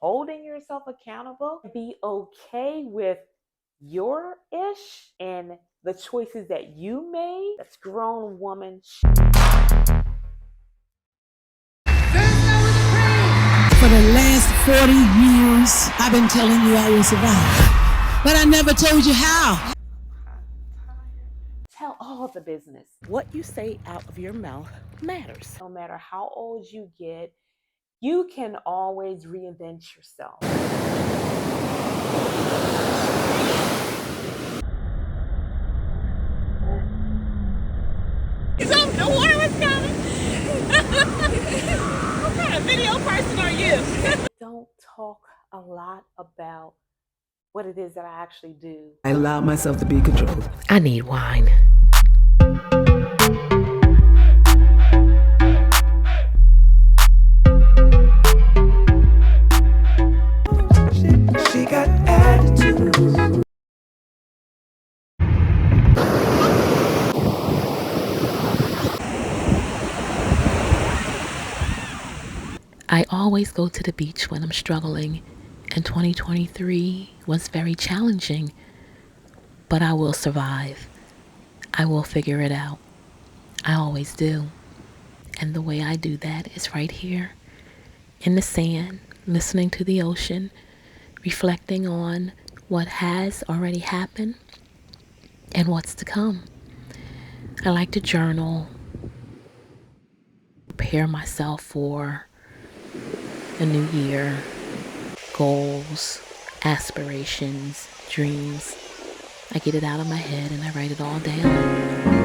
holding yourself accountable. Be okay with your ish and the choices that you made. That's grown woman. For the last 40 years, I've been telling you I will survive. But I never told you how. Tell all the business. What you say out of your mouth matters. No matter how old you get, you can always reinvent yourself. The water was coming. What kind of video person are you? Don't talk a lot about what it is that I actually do. I allowed myself to be controlled. I need wine. She got attitude. I always go to the beach when I'm struggling, and 2023 was very challenging, but I will survive. I will figure it out. I always do. And the way I do that is right here in the sand, listening to the ocean, reflecting on what has already happened and what's to come. I like to journal, prepare myself for a new year, goals, aspirations, dreams. I get it out of my head and I write it all down.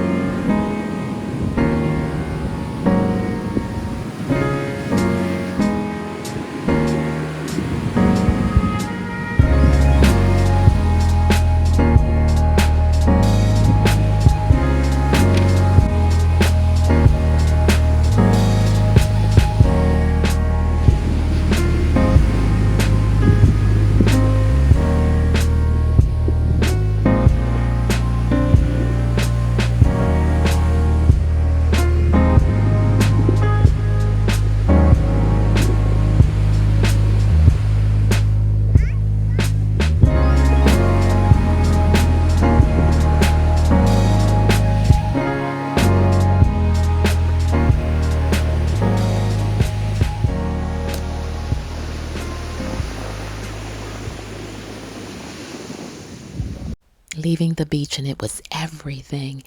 Leaving the beach, and it was everything.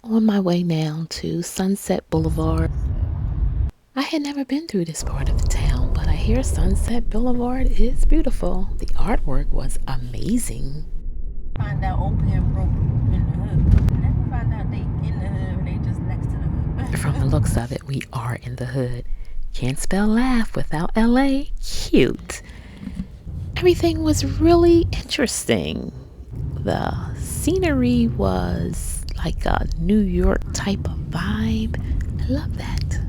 On my way now to Sunset Boulevard. I had never been through this part of the town, but I hear Sunset Boulevard is beautiful. The artwork was amazing. Find out opium broke in the hood. Never find out they in the hood, they just next to the hood. From the looks of it, we are in the hood. Can't spell laugh without LA. Cute. Everything was really interesting. The scenery was like a New York type of vibe. I love that.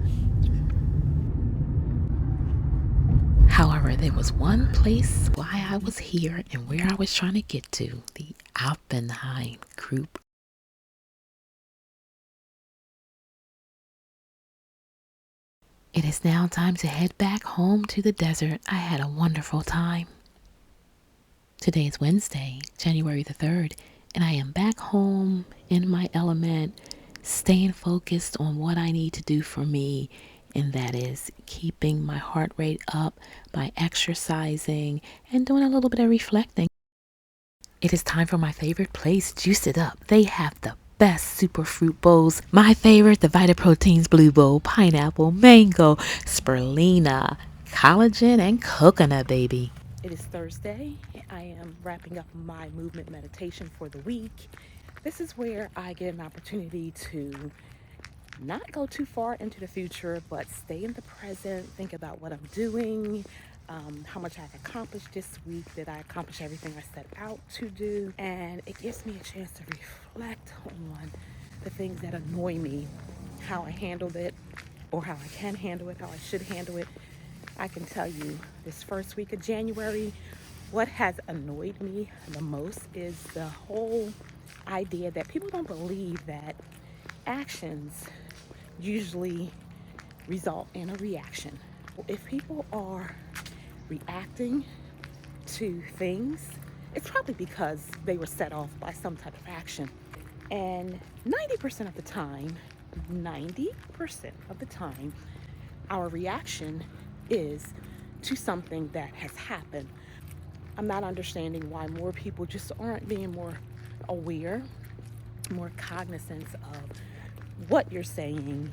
However, there was one place why I was here and where I was trying to get to, the Oppenheim group. It is now time to head back home to the desert. I had a wonderful time. Today is Wednesday, January the 3rd, and I am back home in my element, staying focused on what I need to do for me, and that is keeping my heart rate up by exercising and doing a little bit of reflecting. It is time for my favorite place, Juice It Up. They have the best superfruit bowls. My favorite, the Vita Proteins Blue Bowl, pineapple, mango, spirulina, collagen, and coconut, baby. It is Thursday. I am wrapping up my movement meditation for the week. This is where I get an opportunity to not go too far into the future, but stay in the present, think about what I'm doing, how much I've accomplished this week. Did I accomplish everything I set out to do? And it gives me a chance to reflect on the things that annoy me, how I handled it, or how I can handle it, how I should handle it. I can tell you this first week of January, what has annoyed me the most is the whole idea that people don't believe that actions usually result in a reaction. If people are reacting to things, it's probably because they were set off by some type of action. And 90% of the time, our reaction is to something that has happened. I'm not understanding why more people just aren't being more aware, more cognizant of what you're saying,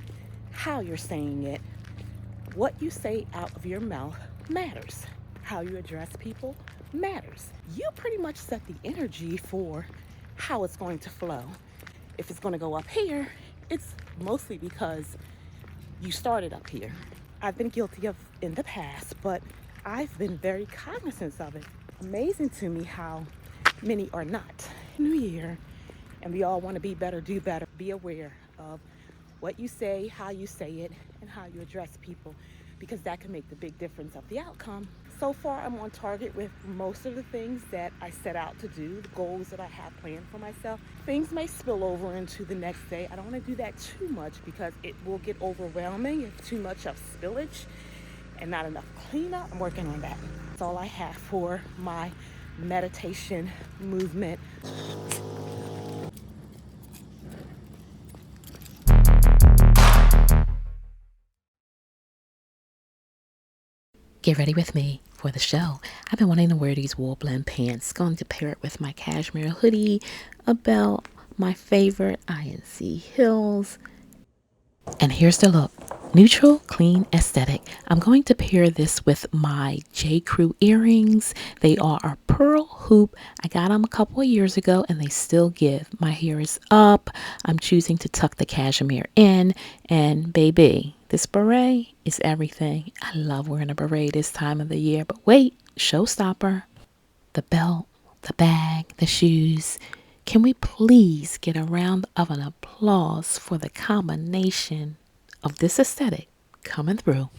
how you're saying it. What you say out of your mouth matters. How you address people matters. You pretty much set the energy for how it's going to flow. If it's going to go up here, it's mostly because you started up here. I've been guilty of in the past, but I've been very cognizant of it. Amazing to me how many are not. New Year, and we all want to be better, do better. Be aware of what you say, how you say it, and how you address people, because that can make the big difference of the outcome. So far, I'm on target with most of the things that I set out to do, the goals that I have planned for myself. Things may spill over into the next day. I don't want to do that too much because it will get overwhelming if too much of spillage and not enough cleanup. I'm working on that. That's all I have for my meditation movement. Get ready with me for the show. I've been wanting to wear these wool blend pants. Going to pair it with my cashmere hoodie, a belt, my favorite INC heels. And here's the look. Neutral, clean, aesthetic. I'm going to pair this with my J. Crew earrings. They are a pearl hoop. I got them a couple of years ago and they still give. My hair is up. I'm choosing to tuck the cashmere in. And baby, this beret is everything. I love wearing a beret this time of the year. But wait, showstopper. The belt, the bag, the shoes. Can we please get a round of an applause for the combination of this aesthetic coming through?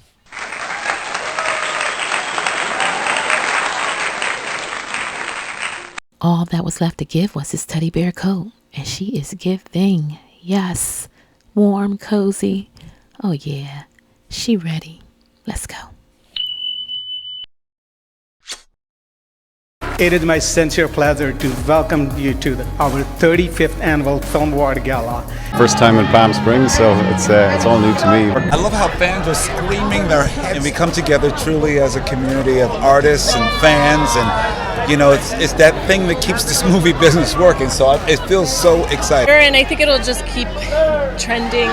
All that was left to give was his teddy bear coat, and she is giving. Yes, warm, cozy. Oh yeah, she ready. Let's go. It is my sincere pleasure to welcome you to our 35th annual Film Award Gala. First time in Palm Springs, so it's all new to me. I love how fans are screaming their heads, and we come together truly as a community of artists and fans, and you know, it's that thing that keeps this movie business working. So it feels so exciting. And I think it'll just keep trending.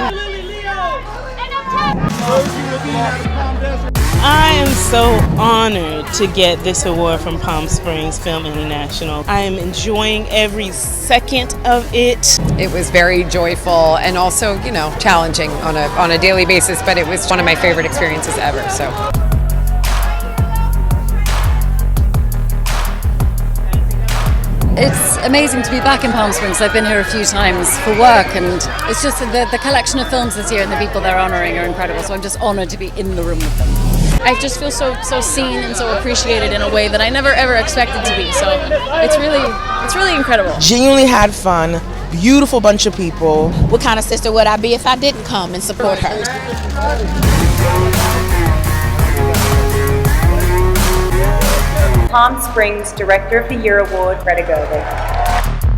I am so honored to get this award from Palm Springs Film International. I am enjoying every second of it. It was very joyful and also, you know, challenging on a daily basis, but it was one of my favorite experiences ever. So. It's amazing to be back in Palm Springs. I've been here a few times for work, and it's just the collection of films this year and the people they're honoring are incredible. So I'm just honored to be in the room with them. I just feel so seen and so appreciated in a way that I never ever expected to be. So it's really incredible. Genuinely had fun. Beautiful bunch of people. What kind of sister would I be if I didn't come and support her? Palm Springs Director of the Year Award, Greta Gerwig.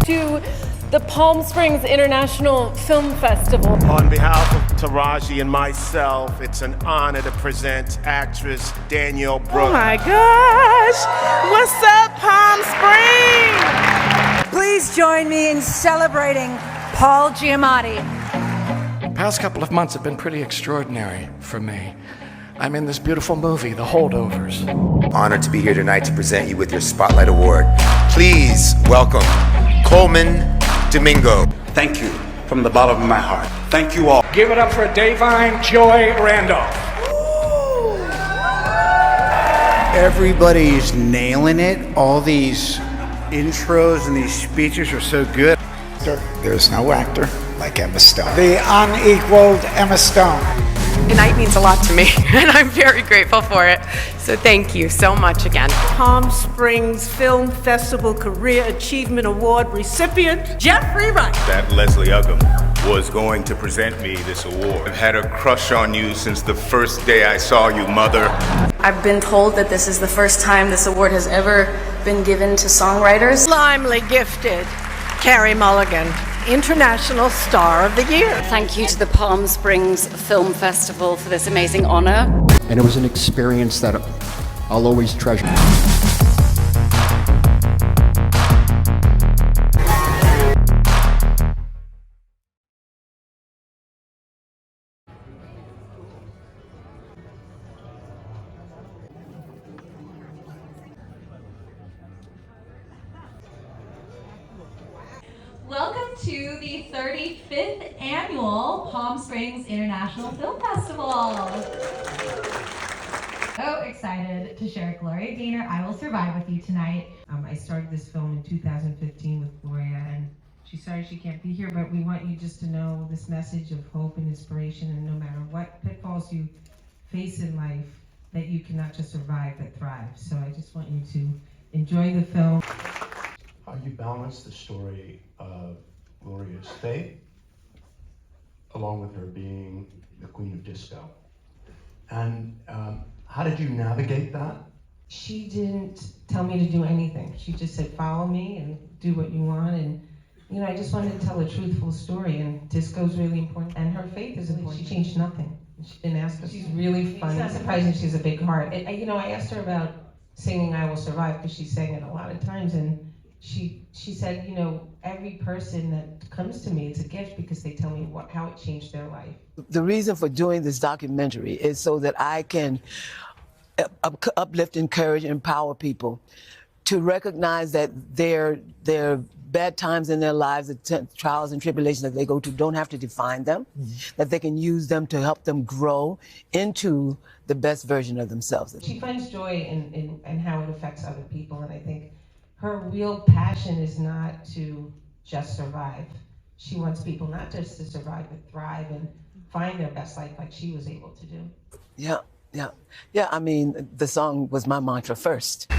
To the Palm Springs International Film Festival. On behalf of Taraji and myself, it's an honor to present actress Danielle Brooke. Oh my gosh! What's up, Palm Springs? Please join me in celebrating Paul Giamatti. The past couple of months have been pretty extraordinary for me. I'm in this beautiful movie, The Holdovers. Honored to be here tonight to present you with your Spotlight Award. Please welcome Coleman Domingo. Thank you from the bottom of my heart. Thank you all. Give it up for Davine Joy Randolph. Everybody's nailing it. All these intros and these speeches are so good. There's no actor like Emma Stone. The unequaled Emma Stone. Tonight means a lot to me, and I'm very grateful for it. So thank you so much again. Palm Springs Film Festival Career Achievement Award recipient, Jeffrey Wright. That Leslie Uggam. was going to present me this award. I've had a crush on you since the first day I saw you, Mother. I've been told that this is the first time this award has ever been given to songwriters. Slimely gifted Carey Mulligan, International Star of the Year. Thank you to the Palm Springs Film Festival for this amazing honor. And it was an experience that I'll always treasure. Welcome to the 35th Annual Palm Springs International Film Festival. So excited to share Gloria Gaynor, I Will Survive with you tonight. I started this film in 2015 with Gloria, and she's sorry she can't be here, but we want you just to know this message of hope and inspiration, and no matter what pitfalls you face in life, that you can not just survive, but thrive. So I just want you to enjoy the film. How you balance the story of Gloria's faith, along with her being the queen of disco. And how did you navigate that? She didn't tell me to do anything. She just said, follow me and do what you want. And, you know, I just wanted to tell a truthful story, and disco's really important. And her faith is important. She changed nothing. She didn't ask us. She's really funny. It's not surprising she has a big heart. You know, I asked her about singing I Will Survive because she sang it a lot of times, and she said, you know, every person that comes to me, it's a gift because they tell me how it changed their life. The reason for doing this documentary is so that I can uplift, encourage, empower people to recognize that their bad times in their lives, the trials and tribulations that they go through, don't have to define them, that they can use them to help them grow into the best version of themselves. She finds joy in how it affects other people, and I think her real passion is not to just survive. She wants people not just to survive, but thrive and find their best life like she was able to do. Yeah. I mean, the song was my mantra first. For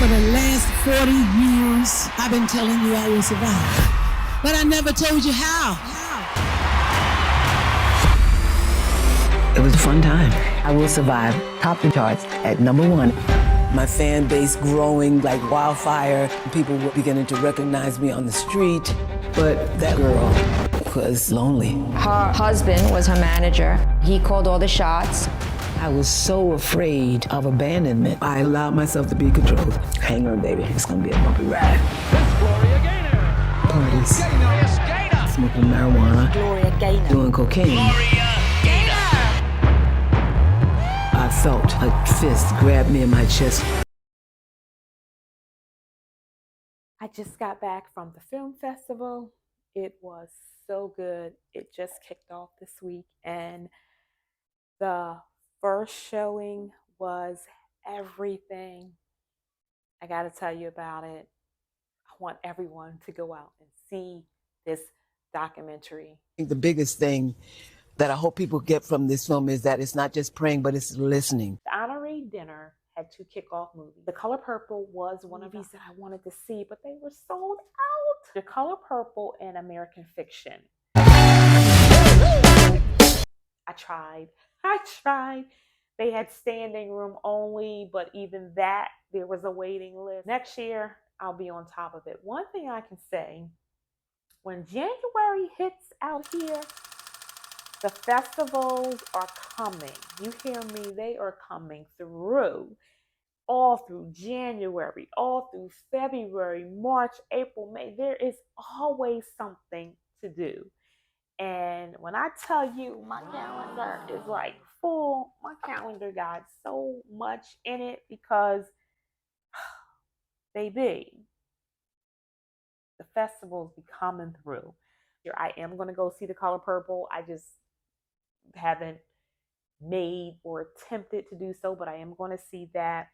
the last 40 years, I've been telling you I will survive. But I never told you how. It was a fun time. I Will Survive topped the charts at #1. My fan base growing like wildfire. People were beginning to recognize me on the street. But that girl was lonely. Her husband was her manager. He called all the shots. I was so afraid of abandonment. I allowed myself to be controlled. Hang on, baby. It's gonna be a bumpy ride. Gloria Gaynor. Parties. Smoking marijuana. Gloria Gaynor. Doing cocaine. I felt a fist grab me in my chest. I just got back from the film festival. It was so good. It just kicked off this week, and the first showing was everything. I got to tell you about it. I want everyone to go out and see this documentary. The biggest thing that I hope people get from this film is that it's not just praying, but it's listening. The honorary dinner had 2 kickoff movies. The Color Purple was one of these that I wanted to see, but they were sold out. The Color Purple and American Fiction. I tried. They had standing room only, but even that, there was a waiting list. Next year, I'll be on top of it. One thing I can say, when January hits out here, the festivals are coming. You hear me? They are coming through. All through January, all through February, March, April, May. There is always something to do. And when I tell you my calendar is like full, my calendar got so much in it because, baby, the festivals be coming through. I am going to go see The Color Purple. I just haven't made or attempted to do so, but I am going to see that.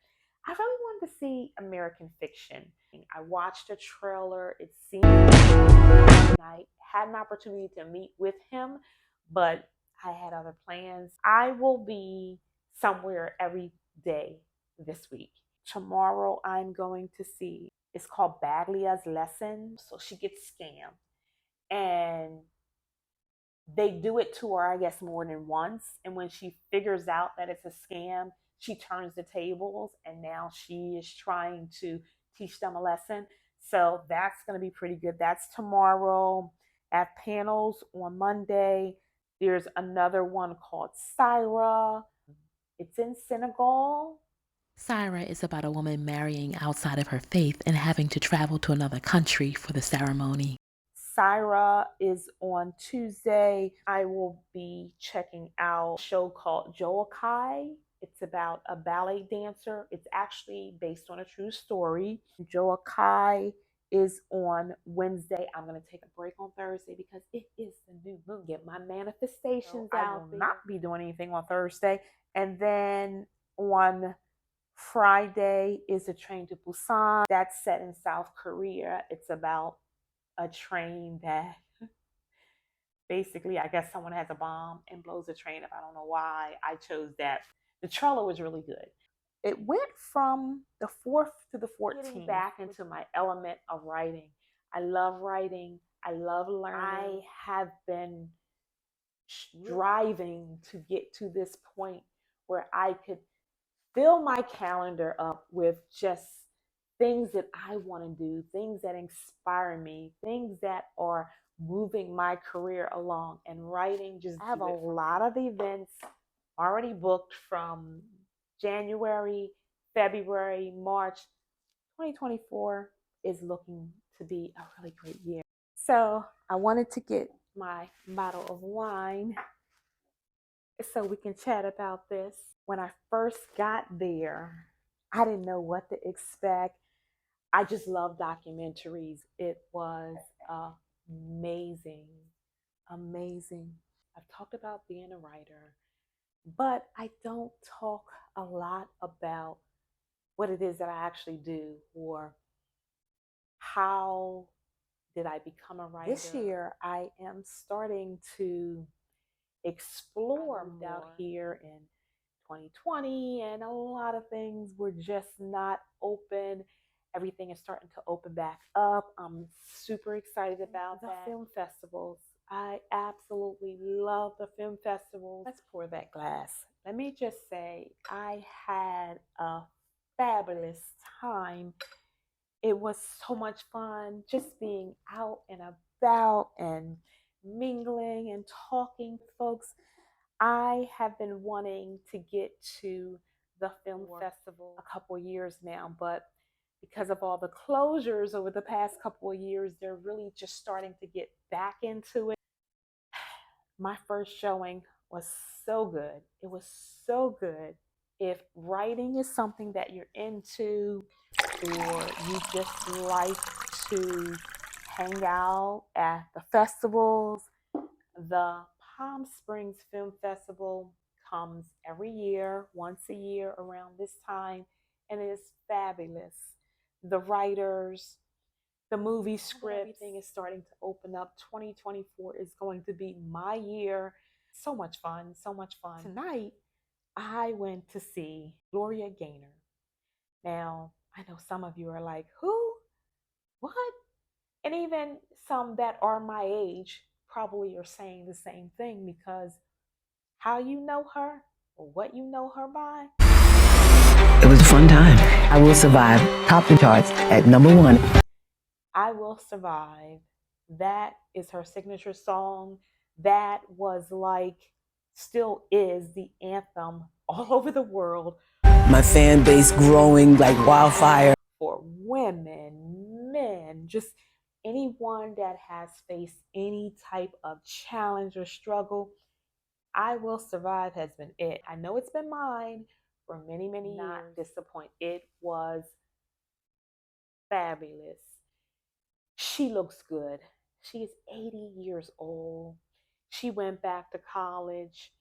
I really wanted to see American Fiction. I watched a trailer. It seemed I had an opportunity to meet with him, but I had other plans. I will be somewhere every day this week. Tomorrow I'm going to see It's called Baglia's Lesson. So she gets scammed. And they do it to her, I guess, more than once. And when she figures out that it's a scam, she turns the tables and now she is trying to teach them a lesson. So that's going to be pretty good. That's tomorrow at panels on Monday. There's another one called Syra. It's in Senegal. Syra is about a woman marrying outside of her faith and having to travel to another country for the ceremony. Syra is on Tuesday. I will be checking out a show called Joakai. It's about a ballet dancer. It's actually based on a true story. Joakai is on Wednesday. I'm going to take a break on Thursday because it is the new moon. Get my manifestations out. I will not be doing anything on Thursday. And then on Friday is a Train to Busan. That's set in South Korea. It's about a train that basically, I guess someone has a bomb and blows the train up. I don't know why I chose that. The trailer was really good. It went from the 4th to the 14th. Getting back into my element of writing. I love writing. I love learning. I have been striving to get to this point where I could fill my calendar up with just things that I want to do, things that inspire me, things that are moving my career along. And writing, just I have a lot of events already booked from January, February, March. 2024 is looking to be a really great year. So I wanted to get my bottle of wine so we can chat about this. When I first got there, I didn't know what to expect. I just love documentaries. It was amazing, amazing. I've talked about being a writer, but I don't talk a lot about what it is that I actually do or how did I become a writer. This year, I am starting to explore more out here in 2020, and a lot of things were just not open. Everything is starting to open back up. I'm super excited about the film festivals. I absolutely love the film festivals. Let's pour that glass. Let me just say, I had a fabulous time. It was so much fun just being out and about and mingling and talking to folks. I have been wanting to get to the film festival a couple years now, but because of all the closures over the past couple of years, they're really just starting to get back into it. My first showing was so good. It was so good. If writing is something that you're into, or you just like to hang out at the festivals, the Palm Springs Film Festival comes every year, once a year around this time, and it is fabulous. The writers, the movie script, everything is starting to open up. 2024 is going to be my year. So much fun, so much fun. Tonight, I went to see Gloria Gaynor. Now, I know some of you are like, who? What? And even some that are my age probably are saying the same thing, because how you know her or what you know her by. It was a fun time. I Will Survive topped the charts at #1. I Will Survive. That is her signature song. That was like, still is the anthem all over the world. My fan base growing like wildfire. For women, men, just anyone that has faced any type of challenge or struggle, I Will Survive has been it. I know it's been mine for many, many years. Not disappoint. It was fabulous. She looks good. She is 80 years old. She went back to college.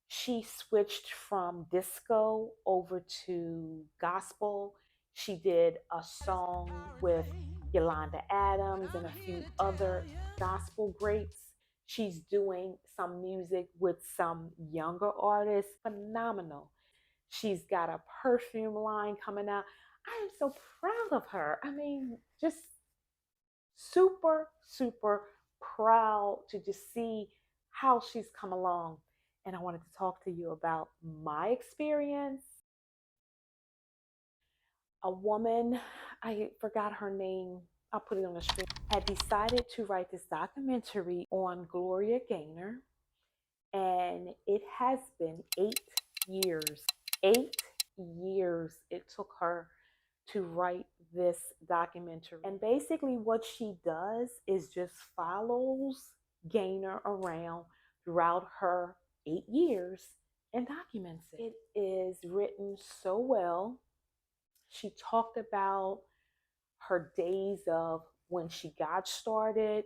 She switched from disco over to gospel. She did a song with Yolanda Adams and a few other gospel greats. She's doing some music with some younger artists. Phenomenal. She's got a perfume line coming out. I am so proud of her. I mean, just super, super proud to just see how she's come along. And I wanted to talk to you about my experience. A woman, I forgot her name, I'll put it on the screen, had decided to write this documentary on Gloria Gaynor. And it has been 8 years. 8 years it took her to write this documentary. And basically what she does is just follows Gaynor around throughout her 8 years and documents it. It is written so well. She talked about her days of when she got started,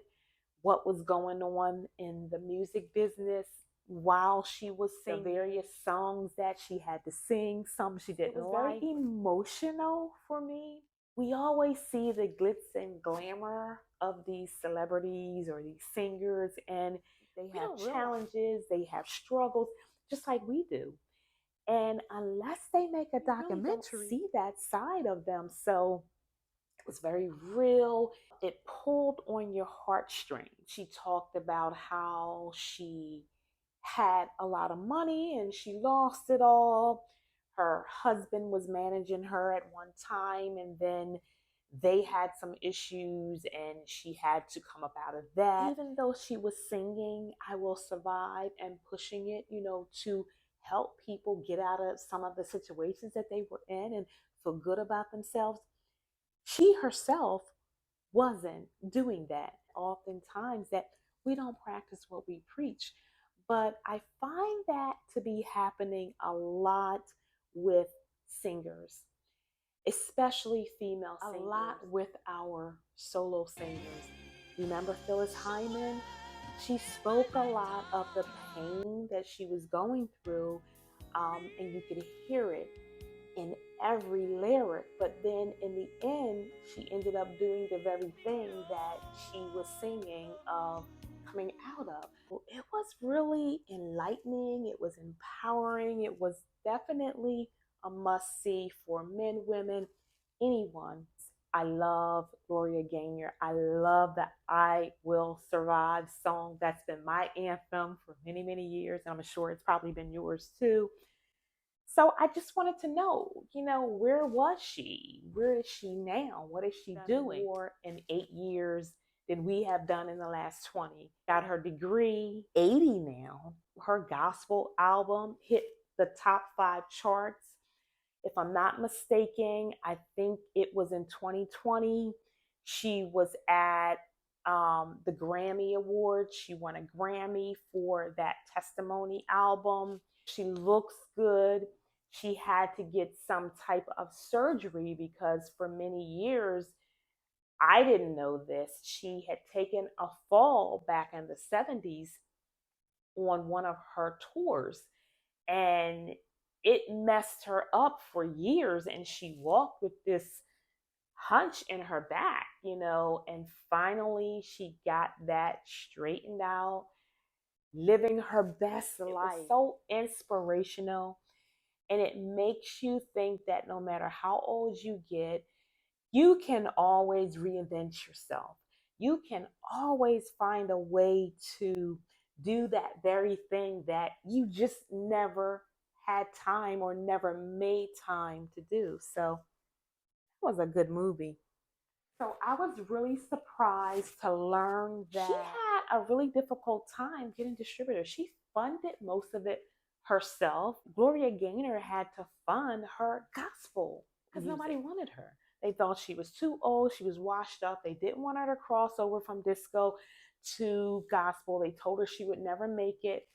what was going on in the music business while she was singing, the various songs that she had to sing, some she didn't like. It was very emotional for me. We always see the glitz and glamour of these celebrities or these singers, and they have challenges, they have struggles, just like we do. And unless they make a documentary, see that side of them. So it was very real. It pulled on your heartstrings. She talked about how she had a lot of money and she lost it all. Her husband was managing her at one time, and then they had some issues and she had to come up out of that. Even though she was singing I Will Survive and pushing it, to help people get out of some of the situations that they were in and feel good about themselves, she herself wasn't doing that. Oftentimes that we don't practice what we preach. But I find that to be happening a lot with singers, especially female singers, a lot with our solo singers. Remember Phyllis Hyman? She spoke a lot of the pain that she was going through, and you could hear it in every lyric. But then in the end, she ended up doing the very thing that she was singing of coming out of. It was really enlightening. It was empowering. It was definitely a must-see for men, women, anyone. I love Gloria Gaynor. I love the I Will Survive song. That's been my anthem for many, many years. And I'm sure it's probably been yours too. So I just wanted to know, where was she? Where is she now? What is she doing? More in 8 years than we have done in the last 20. Got her degree, 80 now. Her gospel album hit the top 5 charts. If I'm not mistaken, I think it was in 2020. She was at the Grammy Awards. She won a Grammy for that Testimony album. She looks good. She had to get some type of surgery because for many years, I didn't know this, she had taken a fall back in the 70s on one of her tours, and it messed her up for years, and she walked with this hunch in her back, and finally she got that straightened out, living her best life. It was so inspirational, and it makes you think that no matter how old you get, you can always reinvent yourself. You can always find a way to do that very thing that you just never had time or never made time to do. So it was a good movie. So I was really surprised to learn that she had a really difficult time getting distributors. She funded most of it herself. Gloria Gaynor had to fund her gospel because nobody wanted her. They thought she was too old. She was washed up. They didn't want her to cross over from disco to gospel. They told her she would never make it.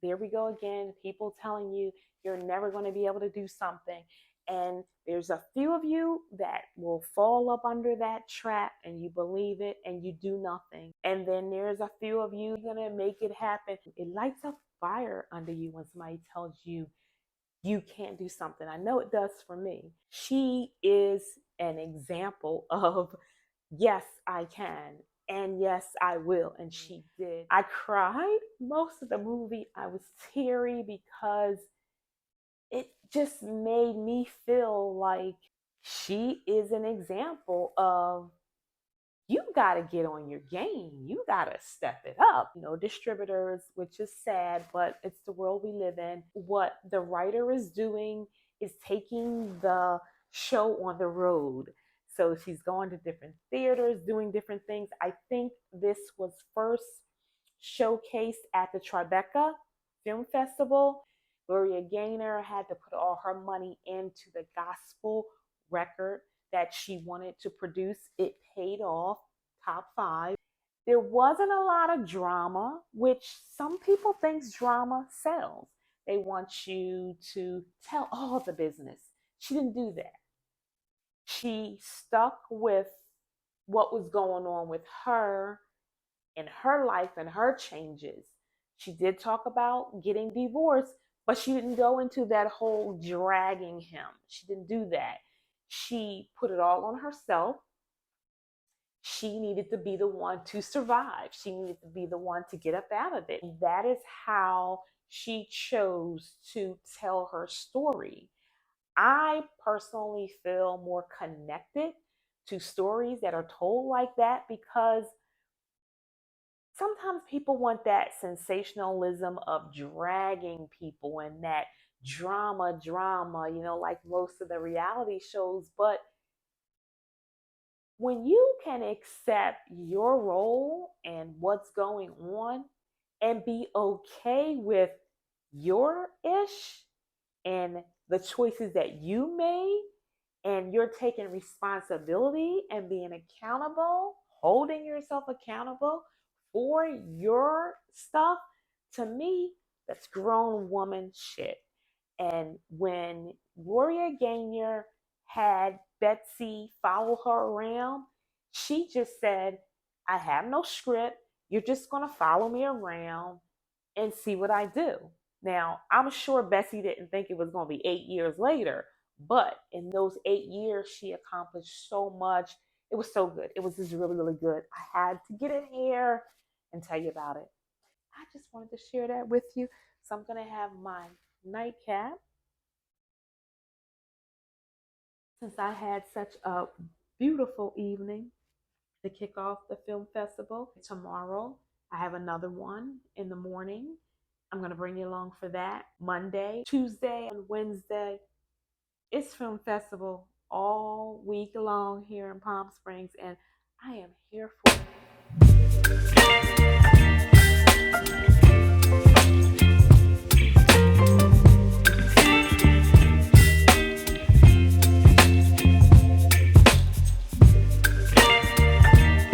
There we go again. People telling you you're never going to be able to do something. And there's a few of you that will fall up under that trap and you believe it and you do nothing. And then there's a few of you going to make it happen. It lights a fire under you when somebody tells you you can't do something. I know it does for me. She is an example of, yes, I can. And yes, I will. And she did. I cried most of the movie. I was teary because it just made me feel like she is an example of you got to get on your game. You got to step it up. Distributors, which is sad, but it's the world we live in. What the writer is doing is taking the show on the road. So she's going to different theaters, doing different things. I think this was first showcased at the Tribeca Film Festival. Gloria Gaynor had to put all her money into the gospel record that she wanted to produce. It paid off, top 5. There wasn't a lot of drama, which some people think drama sells. They want you to tell all the business. She didn't do that. She stuck with what was going on with her in her life and her changes. She did talk about getting divorced, but she didn't go into that whole dragging him. She didn't do that. She put it all on herself. She needed to be the one to survive. She needed to be the one to get up out of it. And that is how she chose to tell her story. I personally feel more connected to stories that are told like that because sometimes people want that sensationalism of dragging people and that drama, like most of the reality shows. But when you can accept your role and what's going on and be okay with your ish and the choices that you made, and you're taking responsibility and being accountable, holding yourself accountable for your stuff, to me, that's grown woman shit. And when Gloria Gaynor had Betsy follow her around, she just said, I have no script. You're just going to follow me around and see what I do. Now, I'm sure Betsy didn't think it was going to be 8 years later, but in those 8 years, she accomplished so much. It was so good. It was just really, really good. I had to get in here and tell you about it. I just wanted to share that with you. So I'm going to have my nightcap. Since I had such a beautiful evening to kick off the film festival, tomorrow I have another one in the morning. I'm going to bring you along for that. Monday, Tuesday, and Wednesday, it's film festival all week long here in Palm Springs, and I am here for it.